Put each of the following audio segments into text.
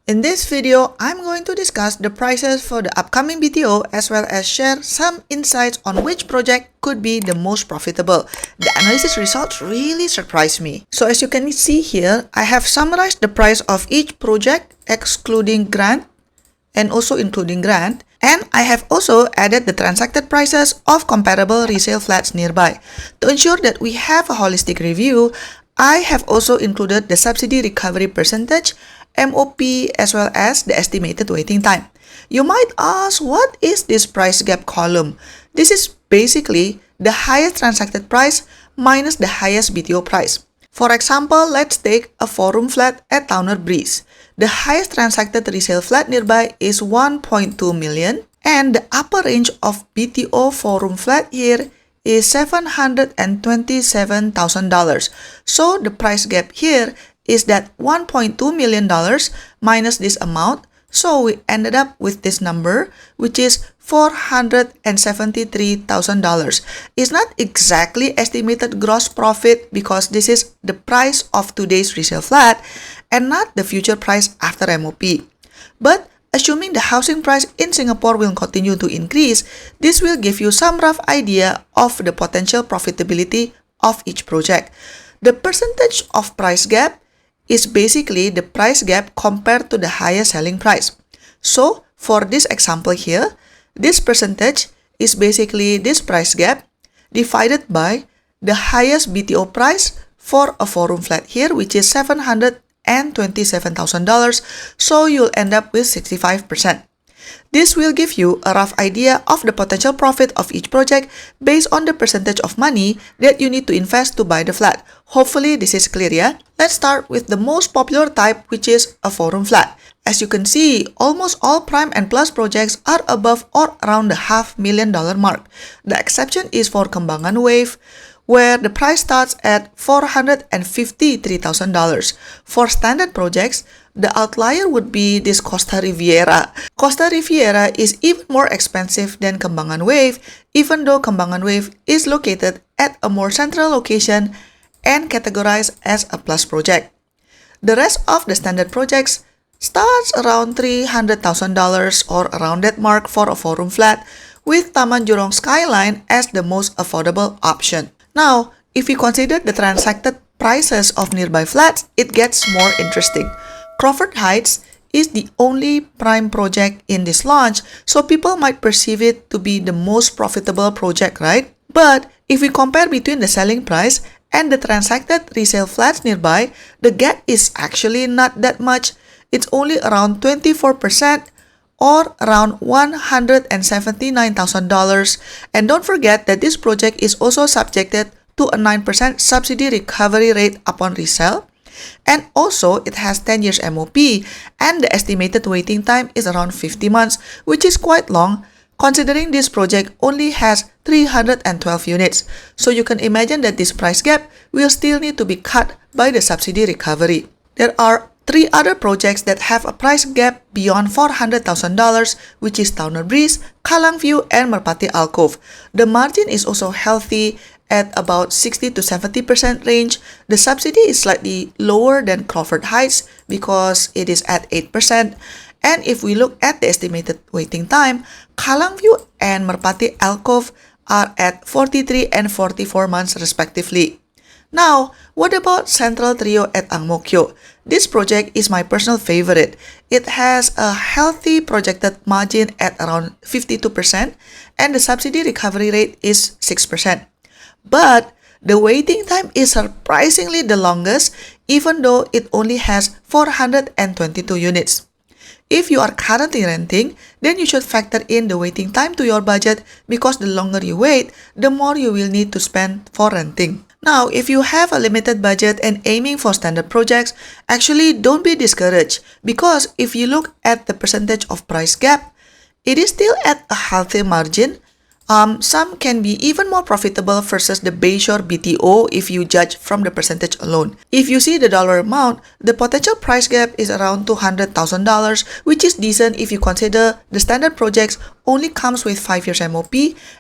In this video, I'm going to discuss the prices for the upcoming BTO as well as share some insights on which project could be the most profitable. The analysis results really surprised me. So as you can see here, I have summarized the price of each project excluding grant and also including grant. And I have also added the transacted prices of comparable resale flats nearby. To ensure that we have a holistic review, I have also included the subsidy recovery percentage, MOP, as well as the estimated waiting time. You might ask, what is this price gap column? This is basically the highest transacted price minus the highest BTO price. For example, let's take a 4-room flat at Towner Breeze. The highest transacted resale flat nearby is 1.2 million, and the upper range of BTO 4-room flat here is $727,000. So the price gap here is that $1.2 million minus this amount. So we ended up with this number, which is $473,000. It's not exactly estimated gross profit because this is the price of today's resale flat and not the future price after MOP. But assuming the housing price in Singapore will continue to increase, this will give you some rough idea of the potential profitability of each project. The percentage of price gap is basically the price gap compared to the highest selling price. So for this example here, this percentage is basically this price gap divided by the highest BTO price for a 4-room flat here, which is $727,000. So you'll end up with 65%. This will give you a rough idea of the potential profit of each project based on the percentage of money that you need to invest to buy the flat. Hopefully this is clear, yeah? Let's start with the most popular type, which is a 4-room flat. As you can see, almost all prime and plus projects are above or around the $500,000 mark. The exception is for Kembangan Wave, where the price starts at $453,000. For standard projects, the outlier would be this Costa Riviera. Costa Riviera is even more expensive than Kembangan Wave, even though Kembangan Wave is located at a more central location and categorized as a plus project. The rest of the standard projects starts around $300,000 or around that mark for a 4-room flat, with Taman Jurong Skyline as the most affordable option. Now, if we consider the transacted prices of nearby flats, it gets more interesting. Crawford Heights is the only prime project in this launch, so people might perceive it to be the most profitable project, right? But if we compare between the selling price and the transacted resale flats nearby, the gap is actually not that much. It's only around 24% or around $179,000. And don't forget that this project is also subjected to a 9% subsidy recovery rate upon resale. And also, it has 10 years MOP, and the estimated waiting time is around 50 months, which is quite long, considering this project only has 312 units. So you can imagine that this price gap will still need to be cut by the subsidy recovery. There are 3 other projects that have a price gap beyond $400,000, which is Towner Breeze, Kallang View, and Merpati Alcove. The margin is also healthy at about 60 to 70% range. The subsidy is slightly lower than Crawford Heights because it is at 8%. And if we look at the estimated waiting time, Kallang View and Merpati Alcove are at 43 and 44 months respectively. Now, what about Central Trio at Ang Mo Kio? This project is my personal favorite. It has a healthy projected margin at around 52% and the subsidy recovery rate is 6%. But the waiting time is surprisingly the longest, even though it only has 422 units. If you are currently renting, then you should factor in the waiting time to your budget because the longer you wait, the more you will need to spend for renting. Now, if you have a limited budget and aiming for standard projects, actually don't be discouraged because if you look at the percentage of price gap, it is still at a healthy margin. Some can be even more profitable versus the Bayshore BTO if you judge from the percentage alone. If you see the dollar amount, the potential price gap is around $200,000, which is decent if you consider the standard projects only comes with 5 years MOP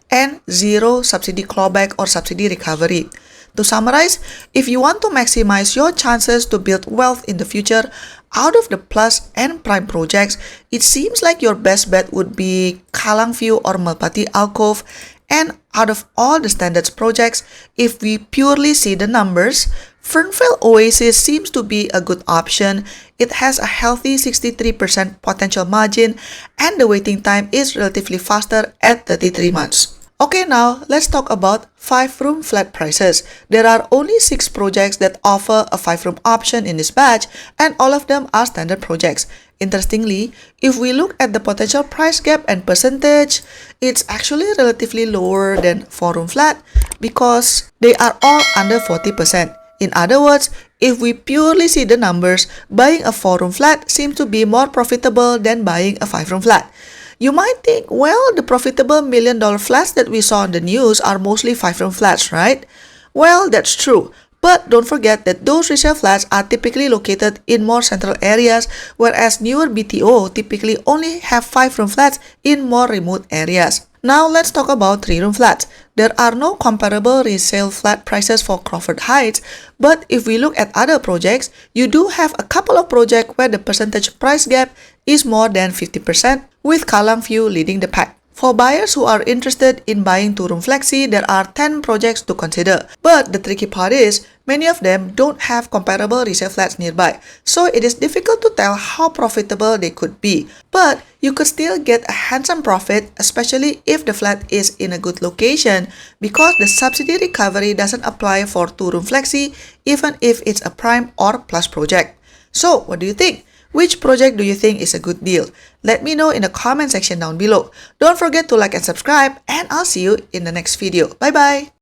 and 0 subsidy clawback or subsidy recovery. To summarize, if you want to maximize your chances to build wealth in the future, out of the plus and prime projects, it seems like your best bet would be Kalangview or Malpati Alcove. And out of all the standards projects, if we purely see the numbers, Fernvale Oasis seems to be a good option. It has a healthy 63% potential margin and the waiting time is relatively faster at 33 months. Okay, now let's talk about 5-room flat prices. There are only 6 projects that offer a 5-room option in this batch, and all of them are standard projects. Interestingly, if we look at the potential price gap and percentage, it's actually relatively lower than 4-room flat because they are all under 40%. In other words, if we purely see the numbers, buying a 4-room flat seems to be more profitable than buying a 5-room flat. You might think, well, the profitable $1 million flats that we saw in the news are mostly 5-room flats, right? Well, that's true. But don't forget that those resale flats are typically located in more central areas, whereas newer BTO typically only have 5-room flats in more remote areas. Now let's talk about 3-room flats. There are no comparable resale flat prices for Crawford Heights, but if we look at other projects, you do have a couple of projects where the percentage price gap is more than 50%, with Kalangview leading the pack. For buyers who are interested in buying 2-room flexi, there are 10 projects to consider. But the tricky part is, many of them don't have comparable resale flats nearby, so it is difficult to tell how profitable they could be. But you could still get a handsome profit, especially if the flat is in a good location, because the subsidy recovery doesn't apply for 2-room flexi, even if it's a prime or plus project. So, what do you think? Which project do you think is a good deal? Let me know in the comment section down below. Don't forget to like and subscribe, and I'll see you in the next video. Bye bye!